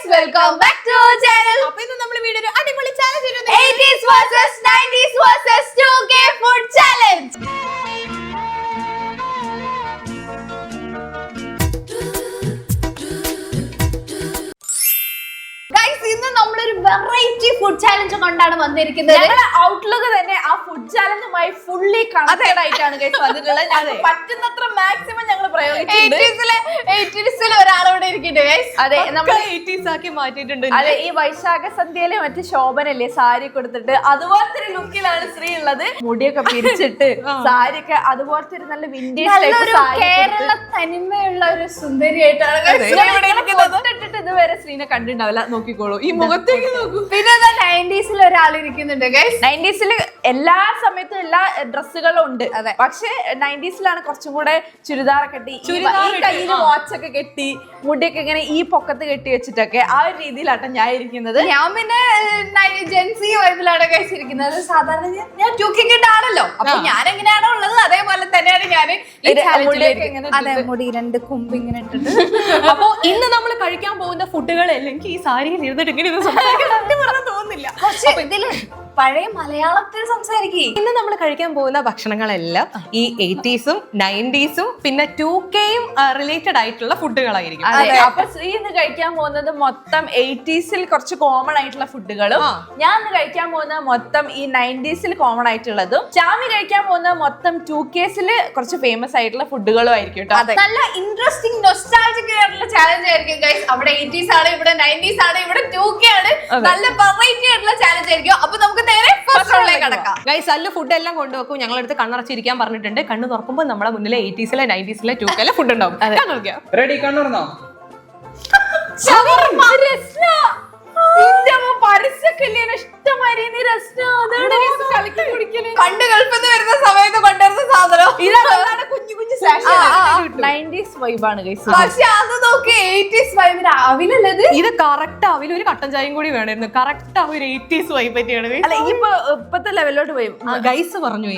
guys, welcome back to our channel. അപ്പോൾ ഇന്ന് നമ്മൾ വീഡിയോ ഒരു അടിപൊളി ചാലഞ്ച് ചെയ്യുന്നു. 80s versus 90s versus 2K food challenge. Guys, ഇന്ന് നമ്മളൊരു വെറൈറ്റി ഫുഡ് ചാലഞ്ച് കൊണ്ടാണ് വന്നിരിക്കുന്നത്. ഞങ്ങളുടെ ഔട്ട്ലുക്ക് തന്നെ ആ ഫുഡ് ചാലഞ്ചുമായി ഫുള്ളി കണക്റ്റഡ് ആയിട്ടാണ് ഗൈസ് വന്നിട്ടുള്ളത്. ഞങ്ങൾ പറ്റുന്നത്ര മാക്സിമം ഞങ്ങൾ പ്രയോഗിച്ചിട്ടുണ്ട്. 80s ഒരാളവിടെ ഇരിക്കട്ടെ ഗൈസ്. അതെ, നമ്മൾ 80s ആക്കി മാറ്റിയിട്ടുണ്ട്. അതെ, ഈ വൈശാഖ സന്ധ്യയിലെ മറ്റു ശോഭനല്ലേ സാരി കൊടുത്തിട്ട് അതുപോലത്തെ ഒരു ലുക്കിലാണ് ശ്രീ ഉള്ളത്. മുടിയൊക്കെ പിരിച്ചിട്ട് സാരിയൊക്കെ അതുപോലത്തെ ഒരു നല്ല വിന്റേജ് കേരള തനിമയുള്ള ഒരു സുന്ദരിയായിട്ടാണ് ഇട്ടിട്ട് ഇതുവരെ ശ്രീനെ കണ്ടിട്ടുണ്ടാവില്ല. നോക്കിക്കോളൂ, ഈ മുഖത്തേക്ക് നോക്കൂ. പിന്നെ 90s ഒരാൾ ഇരിക്കുന്നുണ്ട് ഗൈസ്. 90s എല്ലാ സമയത്തും എല്ലാ ഡ്രസ്സുകളും ഉണ്ട്. പക്ഷെ 90s കുറച്ചും കൂടെ ചുരിദാറൊക്കെ കെട്ടി, കയ്യിൽ വാച്ചൊക്കെ കെട്ടി, മുടിയൊക്കെ ഇങ്ങനെ ഈ പൊക്കത്ത് കെട്ടി വെച്ചിട്ടൊക്കെ ആ ഒരു രീതിയിലാട്ടോ ഞാൻ ഇരിക്കുന്നത്. ഞാൻ പിന്നെ ജെൻസി വൈബിലാണ് ഗൈസ് ഇരിക്കുന്നത്. സാധാരണ ഞാൻ 2K കിഡ് ആണല്ലോ, അപ്പൊ ഞാൻ എങ്ങനെയാണോ ഉള്ളത് അതേപോലെ തന്നെയാണ് ഞാൻ. അതെ, മുടി രണ്ട് കൊമ്പ് ഇങ്ങനെ ഇട്ടിട്ട്. അപ്പൊ ഇന്ന് നമ്മൾ കഴിക്കാൻ പോകുന്ന ഫുഡുകളെല്ലാം ഈ സാരിയിൽ ഇരുന്നിട്ട് ഇങ്ങനെ തോന്നുന്നില്ല. ഇതില് പഴയ മലയാളത്തിൽ സംസാരിക്കും. ഇന്ന് നമ്മൾ കഴിക്കാൻ പോകുന്ന ഭക്ഷണങ്ങളെല്ലാം ഈ 80s 90s പിന്നെ 2Kയും റിലേറ്റഡ് ആയിട്ടുള്ള ഫുഡുകളായിരിക്കും. അപ്പൊ ശ്രീ ഇന്ന് കഴിക്കാൻ പോകുന്നത് മൊത്തം 80s കുറച്ച് കോമൺ ആയിട്ടുള്ള ഫുഡുകളും, ഞാൻ ഇന്ന് കഴിക്കാൻ പോകുന്നത് മൊത്തം ഈ 90s കോമൺ ആയിട്ടുള്ളതും, ചാമി കഴിക്കാൻ പോകുന്നത് മൊത്തം 2Ks കുറച്ച് ഫേമസ് ആയിട്ടുള്ള ഫുഡുകളും ആയിരിക്കും കേട്ടോ. നല്ല ഇൻട്രസ്റ്റിംഗ് നൊസ്റ്റാൾജിക് ആയിട്ടുള്ള ചാലഞ്ച് ആയിരിക്കും ഗൈസ്. അവിടെ 80s ആണ്, ഇവിടെ 90s ആണ്, ഇവിടെ 2K ആണ്. നല്ല വെറൈറ്റി ആയിട്ടുള്ള ചാലഞ്ച് ആയിരിക്കും. അപ്പൊ നമുക്ക് നേരെ ഫസ്റ്റ് റൗണ്ടിലേക്ക് കടക്കാം. ഗൈസ്, അല്ല ഫുഡ് എല്ലാം കൊണ്ടുവെക്കും. ഞങ്ങളടുത്ത് കണ്ണടച്ചിരിക്കാൻ പറഞ്ഞിട്ടുണ്ട്. കണ്ണ് തുറക്കുമ്പോൾ നമ്മുടെ മുന്നിലെ 80s 90s 2K ഫുഡ് ഉണ്ടാവും. റെഡി, കണ്ണുറന്നോ? കണ്ട് ഗൾഫിൽ വരുന്ന സമയത്ത് കൊണ്ടുവരുന്ന സാധനം ഇതാണ് കുഞ്ഞു കുഞ്ഞു 90s വൈബാണ് ഗൈസ്. പക്ഷെ അത് നോക്കി 80s വൈബിന് അവിലല്ലത്. ഇത് കറക്റ്റ് അവിൽ ഒരു കട്ടൻ ചായയും കൂടി വേണമായിരുന്നു. കറക്റ്റ് ആ ഒരു 80s വൈബ് പറ്റിയാണ്. അല്ല, ഇപ്പത്തെ ലെവലിലോട്ട് പോയി. ഗൈസ് പറഞ്ഞു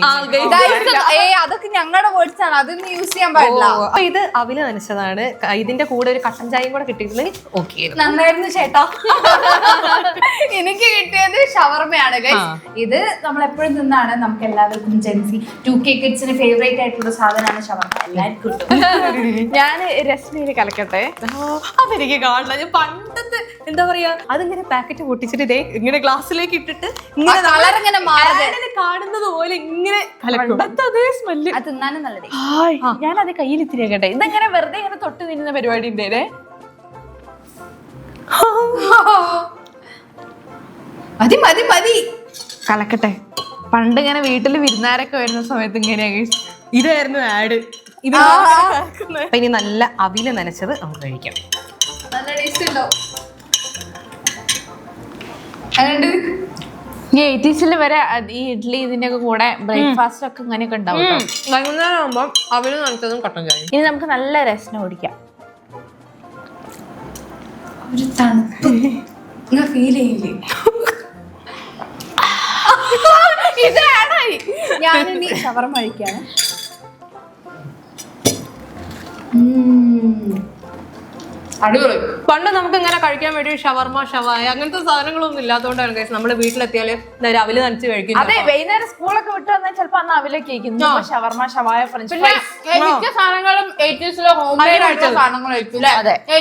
അതൊക്കെ ഞങ്ങളുടെ വേർഡ്സ് ആണ്, അതൊന്നും യൂസ് ചെയ്യാൻ പാടില്ല. അപ്പൊ ഇത് അവില് നനച്ചതാണ്. ഇതിന്റെ കൂടെ ഒരു കട്ടൻ ചായയും കൂടെ കിട്ടിയിരുന്നെങ്കിൽ ഓക്കെ നന്നായിരുന്നു ചേട്ടാ. എനിക്ക് കിട്ടിയത് ഷവർമയാണ് ഗൈസ്. ഇത് നമ്മൾ എപ്പോഴും നിന്നാണ്, നമുക്ക് എല്ലാവർക്കും ജെൻസി 2K കിഡ്സിന് ഫേവറേറ്റ് ആയിട്ടുള്ള സാധനമാണ് ഷവർമ. എല്ലാവർക്കും ഞാൻ രശ്മിയില് കലക്കട്ടെ. അതെനിക്ക് കാണില്ല. ഞാൻ പണ്ടത്തെ എന്താ പറയാ, അതിങ്ങനെ പാക്കറ്റ് പൊട്ടിച്ചിട്ട് ഇതേ ഇങ്ങനെ ഗ്ലാസ്സിലേക്ക് ഇട്ടിട്ട് കളർ ഇങ്ങനെ കാണുന്നത് പോലെ ഇങ്ങനെ അതേ സ്മെല്ല്. അത് തിന്നാനും നല്ലത്. ഞാൻ അത് കയ്യിൽ ഇത്തിരിയാക്കട്ടെ. ഇതെങ്ങനെ വെറുതെ ഇങ്ങനെ തൊട്ട് നിന്ന പരിപാടി ഉണ്ടേ. മതി മതി മതി കലക്കട്ടെ. പണ്ട് ഇങ്ങനെ വീട്ടിൽ വിരുന്നാരൊക്കെ വരുന്ന സമയത്ത് ഇങ്ങനെയാ. ഇതായിരുന്നു ആഡ്. ഇത് ഇനി നല്ല അവില് നനച്ചത് നമുക്ക് കഴിക്കാം. നല്ല ടേസ്റ്റ് ഉണ്ടോ? ഈ 80s വരെ ഈ ഇഡ്ഡലി ഇതിന്റെ ഒക്കെ കൂടെ ബ്രേക്ക്ഫാസ്റ്റ് ഒക്കെ ഇങ്ങനെയൊക്കെ ഉണ്ടാവും. വൈകുന്നേരം ആകുമ്പോൾ അവില് നനച്ചതും കട്ടൻ ചായ. ഇനി നമുക്ക് നല്ല രസം കുടിക്കാം. ഒരു തണുപ്പ് ഫീൽ ചെയ്യില്ലേ? ഞാനിനി ഷവർമ കഴിക്കാണ്. അടിപൊളി. പണ്ട് നമുക്ക് ഇങ്ങനെ കഴിക്കാൻ വേണ്ടി ഷവർമ ഷവായ അങ്ങനത്തെ സാധനങ്ങളൊന്നും ഇല്ലാത്തതുകൊണ്ടാണ് ഗൈസ് നമ്മൾ വീട്ടിലെത്തിയാല് അവില് നനച്ച് കഴിക്കും. അതെ, വൈകുന്നേരം സ്കൂളൊക്കെ വിട്ടു വന്നാൽ ചിലപ്പോ അന്ന് അവിലേക്ക് കഴിക്കുന്നു. ഷവർമ ഷവായ ഫ്രഞ്ച് ഫ്രൈസ് മിക്ക സാധനങ്ങളും 80s ഹോം മെയ്ഡ് ആയിട്ടുള്ള സാധനങ്ങളായിരിക്കും.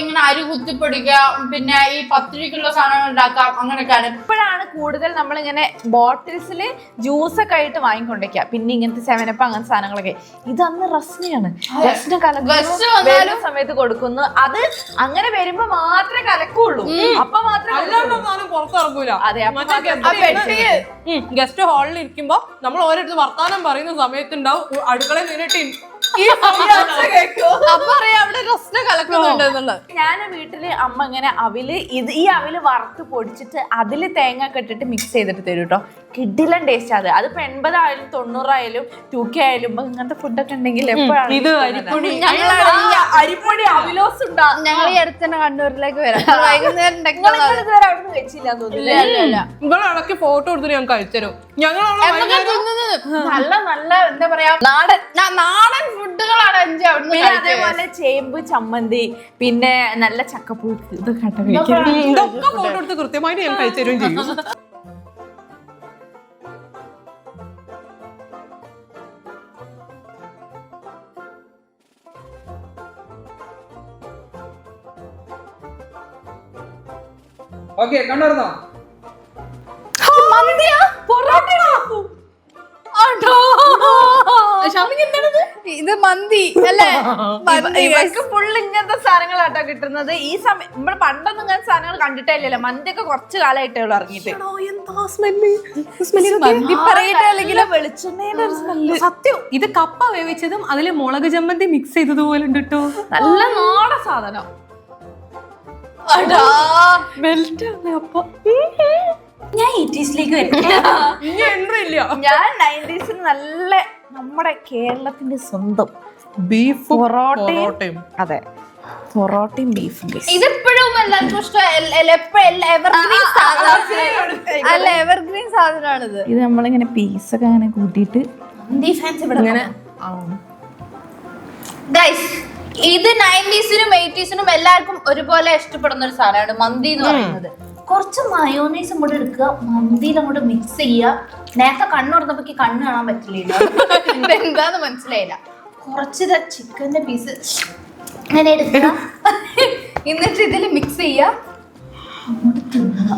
ഇങ്ങനെ അരി കുത്തിപ്പൊടിക്കാം, പിന്നെ ഈ പത്തിരിക്കുള്ള സാധനങ്ങൾ ഉണ്ടാക്കാം, അങ്ങനെയൊക്കെയാണ്. ഇപ്പോഴാണ് കൂടുതൽ നമ്മളിങ്ങനെ ബോട്ടിൽസിൽ ജ്യൂസൊക്കെ ആയിട്ട് വാങ്ങിക്കൊണ്ടിരിക്കുക. പിന്നെ ഇങ്ങനത്തെ 7up അങ്ങനത്തെ സാധനങ്ങളൊക്കെ. ഇതന്ന് റസ്മിയാണ്. റസ്മിന് കലക്കുന്ന സമയത്ത് കൊടുക്കുന്നു. അത് അങ്ങനെ വരുമ്പോ മാത്രമേ കലക്കുള്ളൂ. അപ്പൊ മാത്രമേ പുറത്തിറങ്ങൂല. അതെ, ഗസ്റ്റ് ഹാളിൽ ഇരിക്കുമ്പോ നമ്മൾ ഓരോരുത്തർ വർത്താനം പറയുന്ന സമയത്തുണ്ടാവും അടുക്കളയിൽ നിന്നിട്ട് ഞാൻ വീട്ടില് അമ്മ ഇങ്ങനെ അവില് ഈ അവില് വറുത്ത് പൊടിച്ചിട്ട് അതില് തേങ്ങ ഒക്കെ ഇട്ടിട്ട് മിക്സ് ചെയ്തിട്ട് തരും കേട്ടോ. കിഡിലൻ ടേസ്റ്റ്. അതിപ്പോ 80 ആയാലും 90 ആയാലും 2K ആയാലും ഇങ്ങനത്തെ ഫുഡൊക്കെ ഉണ്ടെങ്കിൽ എപ്പോഴാണ് ഇത് അരിപ്പൊടി അവിലോസ് ഉണ്ടാവും. ഞങ്ങൾ ഈ അടുത്ത് തന്നെ കണ്ണൂരിലേക്ക് വരാം. വൈകുന്നേരം അവിടെ വെച്ചില്ല തോന്നില്ല. ഇവിടെ ഇടയ്ക്ക് ഫോട്ടോ എടുത്തിട്ട് ഞാൻ കഴിച്ചു. എന്നൊക്കെ തിന്നുന്നത്. നല്ല നല്ല എന്താ പറയാ നാടൻ ഫുഡുകളാണ് അഞ്ച് അവിടുന്ന് പിന്നെ അതേപോലെ ചേമ്പ് ചമ്മന്തി, പിന്നെ നല്ല ചക്കപ്പുഴുക്ക്, ഇതൊക്കെ കേട്ടോ കഴിക്കാൻ. ഇതൊക്കെ ഫോട്ടോ എടുത്ത് കൃത്യമായിട്ട് ഞാൻ കഴിച്ചു തരുകയും ചെയ്യും. ഓക്കെ കണ്ണുറന്നോ? മന്തിയാ പൊറോട്ടയാ? ആട്ടോ. ഇത് മന്തി അല്ലേ? ഇവർക്ക് ഫുള്ള് ഇങ്ങനത്തെ സാധനങ്ങളാട്ടോ കിട്ടുന്നത്. ഈ സമയം നമ്മള് പണ്ടൊന്നും ഇങ്ങനത്തെ സാധനങ്ങൾ കണ്ടിട്ടേ ഇല്ലല്ലോ. മന്തിയൊക്കെ കുറച്ച് കാലമായിട്ടേ ഉള്ളൂ ഇറങ്ങിയിട്ട്. മന്തി പറയട്ടെ അല്ലെങ്കിൽ വെളിച്ചെണ്ണയുടെ ഒരു സ്മെല്ല്. സത്യം ഇത് കപ്പ വേവിച്ചതും അതില് മുളക് ചമ്മന്തി മിക്സ് ചെയ്തതുപോലെ ഉണ്ട് കേട്ടോ. നല്ല നാടൻ സാധനം. ഞാൻ 80s-ലേക്ക് വരും. ഞാൻ 90s നല്ല നമ്മുടെ കേരളത്തിന്റെ സ്വന്തം ബീഫ് പൊറോട്ടയും. അതെ, പൊറോട്ടയും ബീഫും. ഇതിപ്പോഴും എല്ലാവർക്കും ഇഷ്ടം. എവർഗ്രീൻ സാധനം അല്ല, എവർഗ്രീൻ സാധനമാണിത്. ഇത് നമ്മളിങ്ങനെ പീസൊക്കെ അങ്ങനെ കൂട്ടിയിട്ട് മന്തി ഫാൻസ് ഇവിടെ ഇങ്ങനെ. ഗൈസ്, ഇത് 90s-നും 80s-നും എല്ലാവർക്കും ഒരുപോലെ ഇഷ്ടപ്പെടുന്ന ഒരു സാധനമാണ് മന്തി എന്ന് പറയുന്നത്. കുറച്ച് മയോണൈസും കൂടെ എടുക്കുക, മന്തിയിൽ അങ്ങോട്ട് മിക്സ് ചെയ്യുക. നേരത്തെ കണ്ണു തുറന്നപ്പോ കണ്ണ് കാണാൻ പറ്റില്ല, എന്താന്ന് മനസ്സിലായില്ല. കുറച്ച് ചിക്കന്റെ പീസ് ഇങ്ങനെ എടുക്കുക, എന്നിട്ട് ഇതിൽ മിക്സ് ചെയ്യുക, അങ്ങോട്ട് തിന്നുക.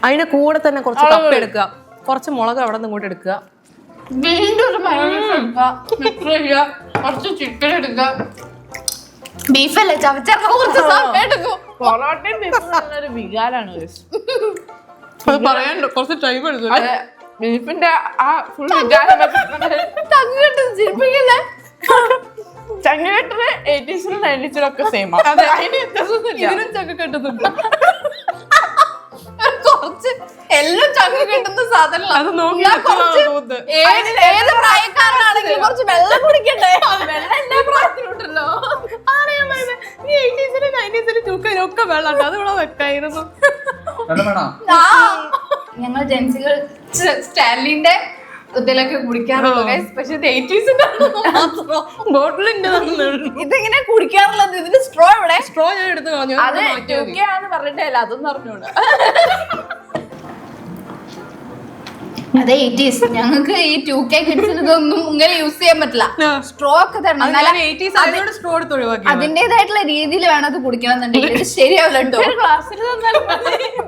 അതിന്റെ കൂടെ തന്നെ കുറച്ച് കപ്പ എടുക്കുക, കുറച്ച് മുളക് അവിടെ നിന്ന് ഇങ്ങോട്ട് എടുക്കുക, വീണ്ടും ഒരു മയോണൈസ് എടുക്കുക, മിക്സ് ചെയ്യുക, കുറച്ച് ചിക്കൻ എടുക്കുക. ബീഫല്ലേ ചവച്ചേർക്ക കുറച്ച് സമയം എടുക്കും. പൊറോട്ടയും ബീഫും നല്ലൊരു വികാരാണ്. അത് പറയാനുണ്ട്, കുറച്ച് ടൈം എടുക്കും. ബീഫിന്റെ ആ ഫുൾ വികാരം തങ്ങിട്ട് ചിരിപ്പിക്കില്ലേ? ചങ്ങേട്ടന് 80s-നും 90s-നും ഒക്കെ സെയിം ആണ്. ഇതിനും ചക്ക കെട്ടുന്നുണ്ട്. കുറച്ച് എല്ലാം ചങ്ങ കിട്ടുന്ന സാധനമാണ്. അത് നോക്കി ഏത് പ്രായക്കാരനാണെങ്കിലും കുറച്ച് വെള്ളം കുടിക്കണ്ടേ? വെള്ളം എല്ലാ പ്രായത്തിലുണ്ടല്ലോ. ഒക്കെ വെള്ളം അത് ഇവിടെ വെക്കായിരുന്നു. വെള്ളം വേണോ? ഞങ്ങൾ ജെൻസികൾ സ്റ്റാൻലിന്റെ ഇതിലൊക്കെ കുടിക്കാറുള്ളൂ. പക്ഷെ 80s-ന്റെ ബോട്ടിലിന്റെ ഇതിങ്ങനെ കുടിക്കാറുള്ളത്. ഇതിന്റെ സ്ട്രോ ഇവിടെ. സ്ട്രോ ഞാൻ എടുത്ത് കളഞ്ഞു. അത് 2K ആന്ന് പറഞ്ഞിട്ടല്ല, അതൊന്നും അറിഞ്ഞൂടാ. അതെ 80s. ഞങ്ങൾക്ക് ഈ 2K കിഡ്സിന് ഇതൊന്നും ഇങ്ങനെ യൂസ് ചെയ്യാൻ പറ്റില്ല. സ്ട്രോ ഒക്കെ തരണം. സ്ട്രോ എടുത്ത് ഒഴിവാക്കി. അതിന്റേതായിട്ടുള്ള രീതിയിൽ വേണം അത് കുടിക്കണം എന്നുണ്ടെങ്കിൽ ഇത് ശരിയാവില്ല കേട്ടോ. ക്ലാസ്സിൽ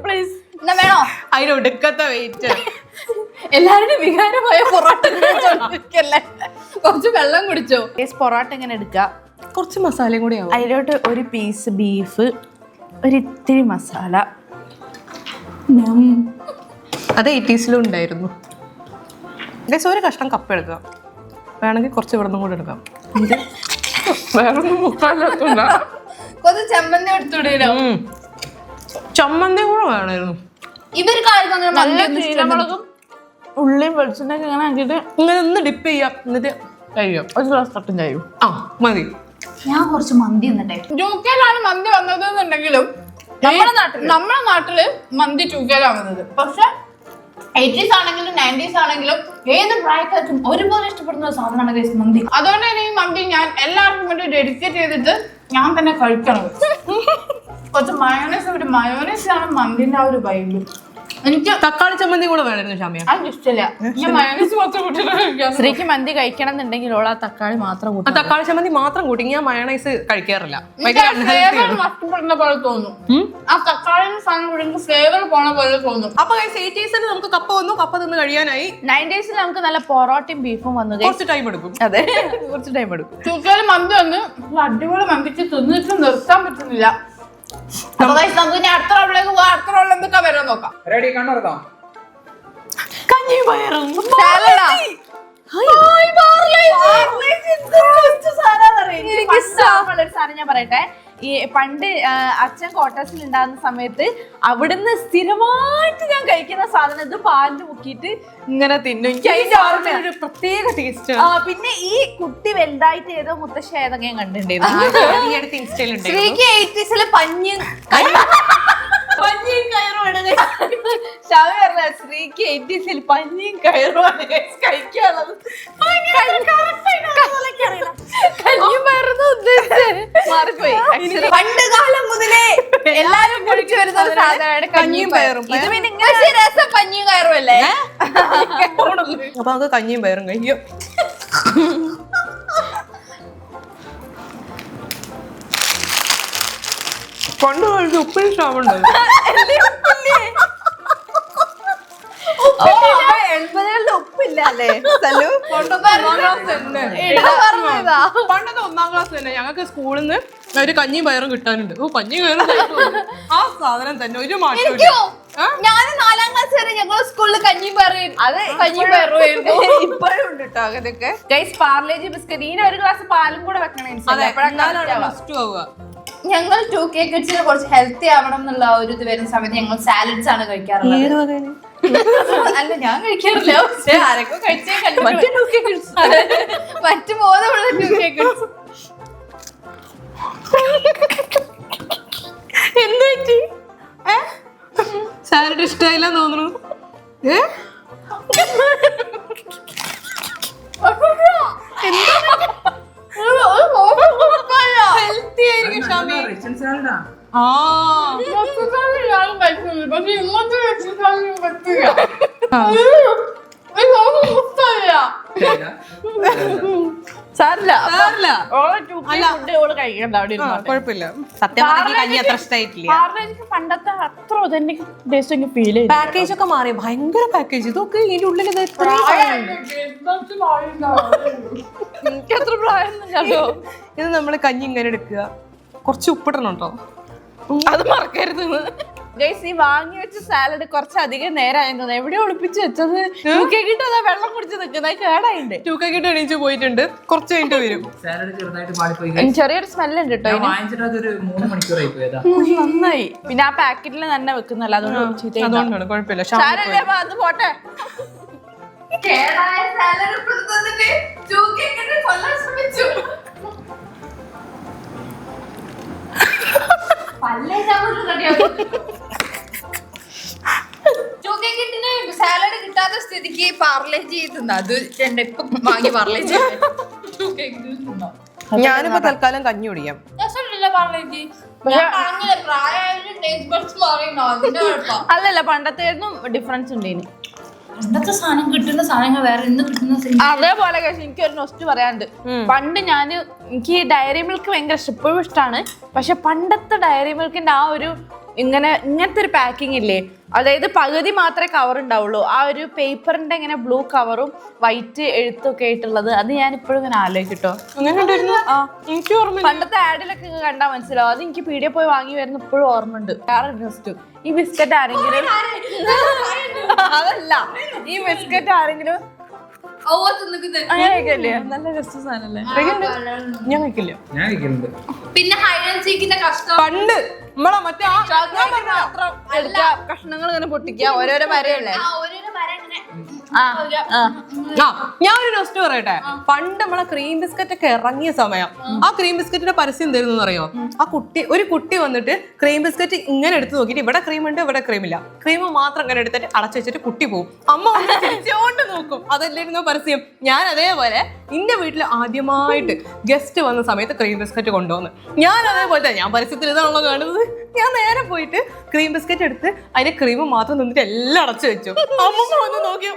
പ്ലീസ്. എന്നാ വേണോ? അതിനൊടുക്കത്തെ വെയിറ്റ്. എല്ലാവരുടെയും വികാരമായ പൊറോട്ട കഴിച്ചോണ്ടിരിക്കല്ലേ. കുറച്ച് വെള്ളം കുടിച്ചോ. പൊറോട്ട ഇങ്ങനെ എടുക്കുക, കുറച്ച് മസാലയും കൂടി ആവും. അതിലോട്ട് ഒരു പീസ് ബീഫ്, ഒരു ഇത്തിരി മസാല. അത് 80s-ലും ഉണ്ടായിരുന്നു. ഒരു കഷ്ണം കപ്പ എടുക്കാം, വേണമെങ്കിൽ കുറച്ച് ഇവിടെ നിന്നും കൂടെ എടുക്കാം. വേറൊന്നും മുക്കാലത്തുണ്ട. കുറച്ച് ചമ്മന്തി എടുത്തുവിടോ. ചമ്മന്തി കൂടെ വേണമായിരുന്നു. ഇവർക്ക് ആർക്കും അങ്ങനെ മന്തി ചീരമുളകും ഉള്ളിയും വെളിച്ചെണ്ണയൊക്കെ ഇങ്ങനെ ആക്കിയിട്ട് ഇങ്ങനെ ഒന്ന് ഡിപ്പ് ചെയ്യാം, എന്നിട്ട് കഴിയാം. ഒരു ഗ്ലാസ് കട്ടും ചെയ്യും. ആ മതി. ഞാൻ കുറച്ച് മന്തി എന്നിട്ടേ. 2K-ലാണ് മന്തി വന്നത് എന്നുണ്ടെങ്കിലും നമ്മുടെ നാട്ടില് മന്തി 2K-ലാണ് വന്നത്. പക്ഷെ 80s ആണെങ്കിലും 90s ആണെങ്കിലും ഏത് പ്രായക്കാർക്കും ഒരുപോലെ ഇഷ്ടപ്പെടുന്ന ഒരു സാധനമാണ് മന്തി. അതുകൊണ്ട് തന്നെ ഈ മന്തി ഞാൻ എല്ലാവർക്കും വേണ്ടി ഡെഡിക്കേറ്റ് ചെയ്തിട്ട് ഞാൻ തന്നെ കഴിക്കണം. കുറച്ച് മയോണൈസ് ആണ് മന്തിന്റെ ആ ഒരു വൈബ്. എനിക്ക് തക്കാളി ചമ്മന്തി കൂടെ വേണമായിരുന്നു ഷാമിയ. അത് ഇഷ്ടമില്ല. ഞാൻ മയോണൈസ് മാത്രം കൂട്ടിട്ട് സ്ത്രീക്ക് മന്തി കഴിക്കണം എന്നുണ്ടെങ്കിൽ ഓളാ തക്കാളി മാത്രം ആ കൂട്ടും. തക്കാളി ചമ്മന്തി മാത്രം കൂട്ടി ഞാൻ മയോണൈസ് കഴിക്കാറില്ല. നഷ്ടപ്പെടുന്ന പോലെ തോന്നും. ആ തക്കാളി സാധനം കൂടി ഫ്ലേവർ പോണ പോലെ തോന്നും. അപ്പൊ 80s-ൽ നമുക്ക് കപ്പ വന്നു, കപ്പ തിന്ന് കഴിയാനായി. 90s-ൽ നമുക്ക് നല്ല പൊറോട്ടയും ബീഫും വന്നു. കുറച്ച് ടൈം എടുക്കും. അതെ, കുറച്ച് ടൈം എടുക്കും. 2K-ല് മന്തി വന്ന് അടിപൊളി മന്തിച്ച് തിന്നിട്ട് നിർത്താൻ പറ്റുന്നില്ല. നമുക്ക് ഇനി അടുത്ത റൗണ്ടിലേക്ക് പോവാം. അടുത്ത റൗണ്ടിൽ എന്തൊക്കെ വരാൻ നോക്കാം. റെഡി കണ്ണുറന്നോ? കഞ്ഞി പയറും സാധനം ഞാൻ പറയട്ടെ. ഈ പണ്ട് അച്ഛൻ ക്വാർട്ടേഴ്സിൽ ഉണ്ടാകുന്ന സമയത്ത് അവിടുന്ന് സ്ഥിരമായിട്ട് ഞാൻ കഴിക്കുന്ന സാധനം ഇത് പാലിൽ മുക്കിയിട്ട് ഇങ്ങനെ തിന്നും. എനിക്ക് അതിന്റെ ഓർമ്മ ഒരു പ്രത്യേക ടേസ്റ്റ്. പിന്നെ ഈ കുട്ടി വലുതായിട്ട് ഏതോ മുത്തശ്ശി ഏതൊക്കെ ഞാൻ കണ്ടിട്ടുണ്ടായിരുന്നു. സ്ത്രീക്ക് 80s-ല് പഞ്ഞ് ഷാവി പറഞ്ഞ ശ്രീക്ക് 80s പഞ്ഞിയും കയറുമാണ് കഴിക്കാനുള്ളത്. കഞ്ഞിയും പയറുന്ന ഉദ്ദേശിച്ചത് മാറിപ്പോയി. പണ്ട് കാലം മുതലേ എല്ലാരും കുടിച്ചു വരുന്ന ഒരു സാധനമാണ് കഞ്ഞിയും പയറും. ഇത് പിന്നെ ഇങ്ങനെ പക്ഷേ രസം പഞ്ഞിയും കയറും അല്ലേ? അപ്പൊ നമുക്ക് കഞ്ഞിയും പയറും കഴിക്കും. പണ്ട് കഴിച്ച് ഉപ്പിന് ക്ഷാമുണ്ടോ? 80കളുടെ ഉപ്പില്ല അല്ലേ സല്ലു? പണ്ടത്തെ 1-ാം ക്ലാസ് തന്നെ. പണ്ടത്തെ 1-ാം ക്ലാസ് തന്നെ ഞങ്ങൾക്ക് സ്കൂളിൽ നിന്ന് ഒരു കഞ്ഞിയും പയറും കിട്ടാനുണ്ട്. ഓ കഞ്ഞി പയറും ആ സാധനം തന്നെ ഒരു മാറ്റം. ഞാൻ 4-ാം ക്ലാസ് വരെ ഞങ്ങൾ സ്കൂളിൽ കഞ്ഞിയും പയറും. അത് കഞ്ഞിയും പയറുമായിരുന്നു. ഇപ്പോഴും ഉണ്ട് കേട്ടോ അങ്ങനെയൊക്കെ. ഗൈസ് പാർലേജി ബിസ്ക്കറ്റ് ഇതിന് ഒരു ഗ്ലാസ് പാലും കൂടെ വെക്കണേ. ഞങ്ങൾ 2K കിഡ്സിന് കുറച്ച് ഹെൽത്തി ആവണം എന്നുള്ള ഒരു ഇത് വരുന്ന സമയത്ത് ഞങ്ങൾ സാലഡ്സ് ആണ് കഴിക്കാറുള്ളത്. അല്ല ഞാൻ കഴിക്കാറില്ല, പക്ഷെ ആരൊക്കെ കഴിച്ചേ കണ്ടു. മറ്റു ബോധമുള്ള 2K കിഡ്സ്. എന്ത് പറ്റി? സാലഡ് ഇഷ്ടമായില്ല തോന്നുന്നു. ഹെൽത്തി ആയിരിക്കും ഷാമി. റിച്ചൻ സാലഡാ. ആ സാരില്ല. കഴിക്കണ്ട അവിടെ കുഴപ്പമില്ല. സത്യം പറഞ്ഞാൽ കഞ്ഞി അത്ര ഇഷ്ടമായിട്ടില്ല. പാർലേജിക്ക് പണ്ടത്തെ അത്ര ഒതന്റിക് ടേസ്റ്റ് എനിക്ക് ഫീൽ ചെയ്തു. പാക്കേജ് ഒക്കെ മാറി, ഭയങ്കര പാക്കേജ്. ഇതൊക്കെ ഇതിന്റെ ഉള്ളിൽ എനിക്ക് അത്ര പ്രായമൊന്നുമില്ലല്ലോ. ഇത് നമ്മള് കഞ്ഞി ഇങ്ങനെ എടുക്കുക, കുറച്ച് ഉപ്പിടണം കേട്ടോ, അത് മറക്കരുത്. ഗൈസ് ഈ വാങ്ങി വെച്ച സാലഡ് കുറച്ച് അധികം നേരമായിരുന്നു. എവിടെ ഒളിപ്പിച്ച് വെച്ചത്? കിട്ടതാ വെള്ളം കുടിച്ച് നിൽക്കുന്നത് കേടായിണ്ട്. 2K കിട്ട് എണീച്ച് പോയിട്ടുണ്ട്, കുറച്ച് കഴിഞ്ഞിട്ട് വരും. സാലഡ് ചെറുതായിട്ട് പാളിപ്പോയി. ചെറിയൊരു സ്മെല്ലുണ്ട് കേട്ടോ. വാങ്ങിച്ചിട്ട് അതൊരു 3 മണിക്കൂറായി പോയതാ. നന്നായി. പിന്നെ ആ പാക്കറ്റിൽ തന്നെ വെക്കുന്നല്ലോ, അതുകൊണ്ടാണ് കുഴപ്പമില്ല. അത് പോട്ടെ. കേടായ സാലഡ് കൊടുത്തിട്ട് 2K കിഡ്സ് കൊല്ലാൻ ശ്രമിച്ചു. പല്ലേ ചാവൂര് കടിയാവും. 2K കിഡ്സിന് സാലഡ് കിട്ടാത്ത സ്ഥിതിക്ക് പാർലേജി തിന്നാ. അത് ഇപ്പം വാങ്ങി പാർലേജി. ഞാനിപ്പോ തൽക്കാലം കഞ്ഞി കുടിക്കാം. പാർലേജി പ്രായമായാലും ടേസ്റ്റ് ബഡ്സ് മാറിയോ അതിന്റെ കുഴപ്പം. അല്ലല്ല പണ്ടത്തേന്നും ഡിഫറൻസ് ഉണ്ട് ഇനി. പണ്ടത്തെ സാധനം കിട്ടുന്ന സാധനങ്ങൾ വേറെ ഇന്ന് കിട്ടുന്ന അതേപോലെ എനിക്കൊരു നൊസ്റ്റ് പറയാനുണ്ട്. പണ്ട് എനിക്ക് ഡയറി മിൽക്ക് ഭയങ്കര ഇപ്പോഴും ഇഷ്ടമാണ്. പക്ഷെ പണ്ടത്തെ ഡയറി മിൽക്കിന്റെ ആ ഒരു ഇങ്ങനത്തെ ഒരു പാക്കിംഗ് ഇല്ലേ, അതായത് പകുതി മാത്രമേ കവർ ഉണ്ടാവുള്ളൂ. ആ ഒരു പേപ്പറിന്റെ ഇങ്ങനെ ബ്ലൂ കവറും വൈറ്റ് എഴുത്തൊക്കെ ആയിട്ടുള്ളത്, അത് ഞാൻ ഇപ്പോഴും ഇങ്ങനെ ആലോചിക്കട്ടോ. പണ്ടത്തെ ആഡിലൊക്കെ കണ്ടാൽ മനസ്സിലാവും. അത് എനിക്ക് പീടിയെ പോയി വാങ്ങി വരുന്ന ഇപ്പോഴും ഓർമ്മ ഉണ്ട്. ഈ ബിസ്ക്കറ്റ് ആരെങ്കിലും അതല്ല ഈ ബിസ്ക്കറ്റ് ആരെങ്കിലും നല്ല രസ സാധനല്ലേ? ഞാൻ കഴിക്കില്ല. ഞാൻ കഴിക്കുന്നുണ്ട്. പിന്നെ ഹൈഡ് ആൻഡ് സീക്കിന്റെ കഷ്ടം. പണ്ട് നമ്മളെ മറ്റേ കഷ്ണങ്ങൾ ഇങ്ങനെ പൊട്ടിക്കുക, ഓരോരോ വരയല്ലേ. ഞാൻ ഒരു ടെസ്റ്റ് പറയട്ടെ. പണ്ട് നമ്മളെ ക്രീം ബിസ്ക്കറ്റ് ഒക്കെ ഇറങ്ങിയ സമയം, ആ ക്രീം ബിസ്ക്കറ്റിന്റെ പരസ്യം എന്തായിരുന്നു അറിയോ? ഒരു കുട്ടി വന്നിട്ട് ക്രീം ബിസ്ക്കറ്റ് ഇങ്ങനെ എടുത്ത് നോക്കിയിട്ട് ഇവിടെ ക്രീം ഉണ്ട് ഇവിടെ ക്രീം ഇല്ല, ക്രീം മാത്രം ഇങ്ങനെ എടുത്തിട്ട് അടച്ചു വെച്ചിട്ട് കുട്ടി പോകും. അമ്മ വന്ന് ചിരിച്ചോണ്ട് നോക്കും. അതല്ലായിരുന്നു പരസ്യം. ഞാൻ അതേപോലെ എന്റെ വീട്ടിൽ ആദ്യമായിട്ട് ഗസ്റ്റ് വന്ന സമയത്ത് ക്രീം ബിസ്ക്കറ്റ് കൊണ്ടുവന്ന് ഞാൻ അതേപോലെ ഞാൻ പരസ്യത്തിൽ ഇതാണല്ലോ കാണുന്നത്. ഞാൻ നേരെ പോയിട്ട് ക്രീം ബിസ്ക്കറ്റ് എടുത്ത് അതിന്റെ ക്രീം മാത്രം നിന്നിട്ട് എല്ലാം അടച്ചു വെച്ചു. അമ്മമ്മ വന്ന് നോക്കിയോ?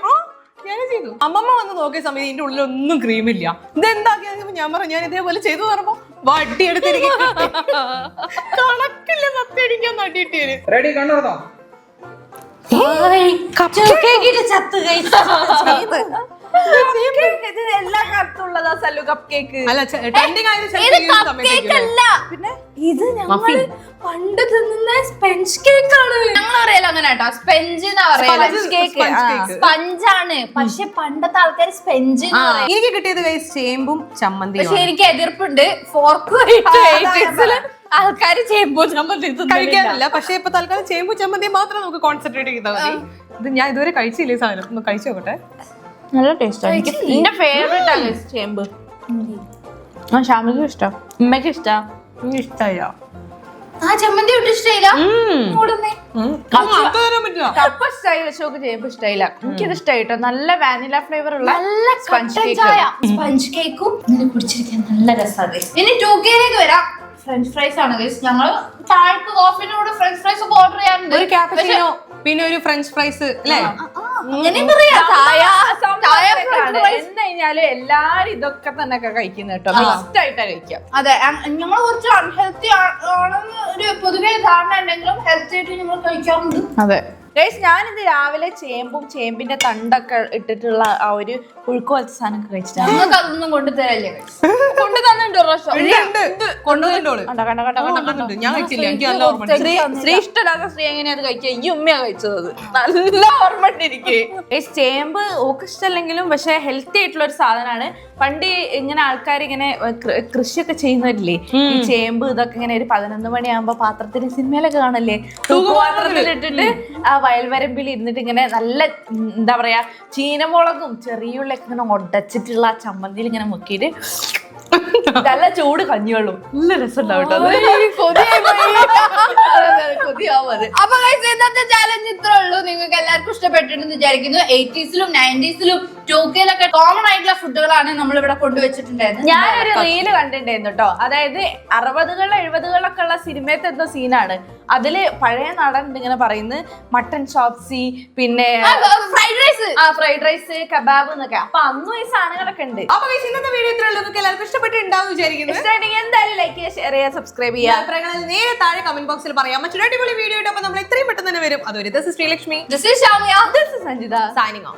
ഞാൻ ചെയ്തു. അമ്മമ്മ വന്ന് നോക്കിയ സമയത്ത് ഇതിന്റെ ഉള്ളിൽ ഒന്നും ക്രീമില്ല. ഇതെന്താക്കിയ ഞാൻ പറഞ്ഞു ഞാൻ ഇതേപോലെ ചെയ്തു പറയുമ്പോ വട്ടി എടുത്തിരിക്കും. കണക്കില്ല സത്യം അടിക്കാൻ നട്ടിട്ട്. റെഡി? കണ്ണുറന്നോ? എല്ലാ കാലത്തുള്ളതാ സല്ലു കപ്പ് കേക്ക്. അല്ല ട്രെൻഡിങ് ആയത് പിന്നെ ഇത് ഞങ്ങൾ പണ്ട് തിന്നുന്ന സ്പഞ്ച് കേക്ക് ആണ്. ഞങ്ങൾ അറിയാലോ അങ്ങനെ കേട്ടോ, സ്പെഞ്ച് എന്നാ പറയാ. സ്പഞ്ചാണ്, പക്ഷെ പണ്ടത്തെ ആൾക്കാർ സ്പെഞ്ച്. എനിക്ക് കിട്ടിയത് ചേമ്പും ചമ്മന്തി. പക്ഷെ എനിക്ക് എതിർപ്പുണ്ട്. ഫോർക്ക് ആൾക്കാര് ചേമ്പോ ചമ്മന്തി കഴിക്കാറില്ല. പക്ഷെ ഇപ്പൊ തൽക്കാലം ചേമ്പും ചമ്മന്തി മാത്രം നമുക്ക് കോൺസെൻട്രേറ്റ് ചെയ്താൽ മതി. ഇത് ഞാൻ ഇതുവരെ കഴിച്ചില്ലേ സാധനം, ഒന്ന് കഴിച്ചു നോക്കട്ടെ. നല്ല ടേസ്റ്റ്. എന്റെ ഫേവറേറ്റ് ആണ് ചേമ്പ്. ഷാമിക്കും ഇഷ്ടം, ഉമ്മയ്ക്ക് ഇഷ്ടം. ഇഷ്ടമായോ? ആ ചമ്മന്തി ഒട്ടും ഇഷ്ടമില്ല. ഇങ്ങോട്ടൊന്നേ. നമുക്ക് തരാൻ പറ്റില്ല. കപ്പ സ്റ്റൈൽ വെച്ചോക്ക് ചെയ്യുമ്പോ ഇഷ്ടമില്ല. എനിക്കിത് ഇഷ്ടമായിട്ടോ. നല്ല വാനില ഫ്ലേവർ ഉള്ള നല്ല സ്പഞ്ച് കേക്ക്. സ്പഞ്ച് കേക്കും ഇങ്ങനെ കുടിച്ചിരിക്കാൻ നല്ല രസമാണ്. ഇനി 2Kയിലേക്ക് വരാം. ഫ്രഞ്ച് ഫ്രൈസ് ആണ് ഗൈസ്. ഞങ്ങള് ചായക്ക് കോഫിന്റെ കൂടെ ഫ്രഞ്ച് ഫ്രൈസ് ഒക്കെ ഓർഡർ ചെയ്യാറുണ്ട്. ഒരു ക്യാപച്ചിനോ പിന്നെ ഒരു ഫ്രഞ്ച് ഫ്രൈസ് അല്ലേ? അങ്ങനെയും പറയാം. കഴിഞ്ഞാല് എല്ലാരും ഇതൊക്കെ തന്നെ കഴിക്കുന്ന കേട്ടോ. മിക്സ്ഡ് ആയിട്ടാ കഴിക്കാം. അതെ, ഞങ്ങൾ കുറച്ച് അൺഹെൽത്തി ആണെന്ന് ഒരു പൊതുവെ ധാരണ ഉണ്ടെങ്കിലും ഹെൽത്തി ആയിട്ട് ഞങ്ങൾ കഴിക്കാറുണ്ട്. അതെ ഗൈസ്, ഞാനിത് രാവിലെ ചേമ്പിന്റെ തണ്ടൊക്കെ ഇട്ടിട്ടുള്ള ആ ഒരു പുഴുക്ക് പോലത്തെ സാധനം കഴിച്ചിട്ടാണ്. ഞങ്ങൾക്ക് അതൊന്നും കൊണ്ടുതരല്ലേ കൊണ്ടു തന്നിട്ടുണ്ട് ഒരു പ്രാവശ്യം. കൊണ്ടുവന്നിട്ടോള് കണ്ടോ, കണ്ടോ, കണ്ടോ, കണ്ടോ, കണ്ടോ. ഞാൻ കഴിച്ചില്ല. എനിക്ക് നല്ല ഓർമ്മ ഉണ്ട്. സ്ത്രീ ഇഷ്ടമല്ലാത്ത സ്ത്രീ എങ്ങനെയാ അത് കഴിക്കുക? ഈ ഉമ്മയാ കഴിച്ചത്. നല്ല ഓർമ്മ ഇരിക്കേ. ചേമ്പ് ഓക്ക് ഇഷ്ടമല്ലെങ്കിലും പക്ഷെ ഹെൽത്തി ആയിട്ടുള്ള ഒരു സാധനമാണ്. പണ്ട് ഇങ്ങനെ ആൾക്കാർ ഇങ്ങനെ കൃഷിയൊക്കെ ചെയ്യുന്നവരില്ലേ, ഈ ചേമ്പ് ഇതൊക്കെ ഇങ്ങനെ ഒരു 11 മണിയാകുമ്പോ പാത്രത്തിന് സിനിമയിലൊക്കെ കാണല്ലേ, തൂക്കുപാത്രത്തിൽ ഇട്ടിട്ട് ആ വയൽവരമ്പിൽ ഇരുന്നിട്ട് ഇങ്ങനെ നല്ല എന്താ പറയാ ചീനമുളകും ചെറിയുള്ളിയൊക്കെ ഇങ്ങനെ ഉടച്ചിട്ടുള്ള ആ ചമ്മന്തിയിൽ ഇങ്ങനെ മുക്കിയിട്ട് നല്ല ചൂട് കഞ്ഞിവെള്ളം നല്ല രസമുണ്ടാവും. അപ്പൊ ഇന്നത്തെ ചാലഞ്ച് ഇത്രേ ഉള്ളൂ. നിങ്ങൾക്ക് എല്ലാവർക്കും ഇഷ്ടപ്പെട്ടിട്ടുണ്ടെന്ന് വിചാരിക്കുന്നു. 80s-ലും 90s-ലും 2Kയിലൊക്കെ കോമൺ ആയിട്ടുള്ള ഫുഡുകളാണ് നമ്മൾ ഇവിടെ കൊണ്ടുവച്ചിട്ടുണ്ടായിരുന്നത്. ഞാനൊരു റീല് കണ്ടിട്ടുണ്ടായിരുന്നു കേട്ടോ. അതായത് 60-കളിലും 70-കളിലൊക്കെ ഉള്ള സിനിമയത്തെ എന്തോ സീനാണ്. അതില് പഴയ നടൻ ഇങ്ങനെ പറയുന്നത് മട്ടൻ ചോപ്സി, പിന്നെ ഫ്രൈഡ് റൈസ്, കബാബ് എന്നൊക്കെ. അപ്പൊ അന്നും ഈ സാധനങ്ങളൊക്കെ ഉണ്ട്. അപ്പൊ ഇന്നത്തെ വീഡിയോ ഇത്രേ ഉള്ളൂ. നിങ്ങൾക്ക് എല്ലാവർക്കും ഇഷ്ടപ്പെട്ടിട്ടുണ്ടാവും വിചാരിക്കുന്നു. ഇഷ്ടമായിട്ടെങ്കിൽ എന്തായാലും ലൈക്ക് ചെയ്യുക, ഷെയർ ചെയ്യുക, സബ്സ്ക്രൈബ് ചെയ്യുക. അഭിപ്രായങ്ങൾ നേരെ താഴെ കമന്റ് ബോക്സിൽ പറയാം. മറ്റൊരു അടിപൊളി വീഡിയോ ആയിട്ട് നമ്മൾ എത്രയും പെട്ടെന്ന് തന്നെ വരും. അതുവരെ this is Sreelakshmi, This is Shamya. This is Sanjita. signing off.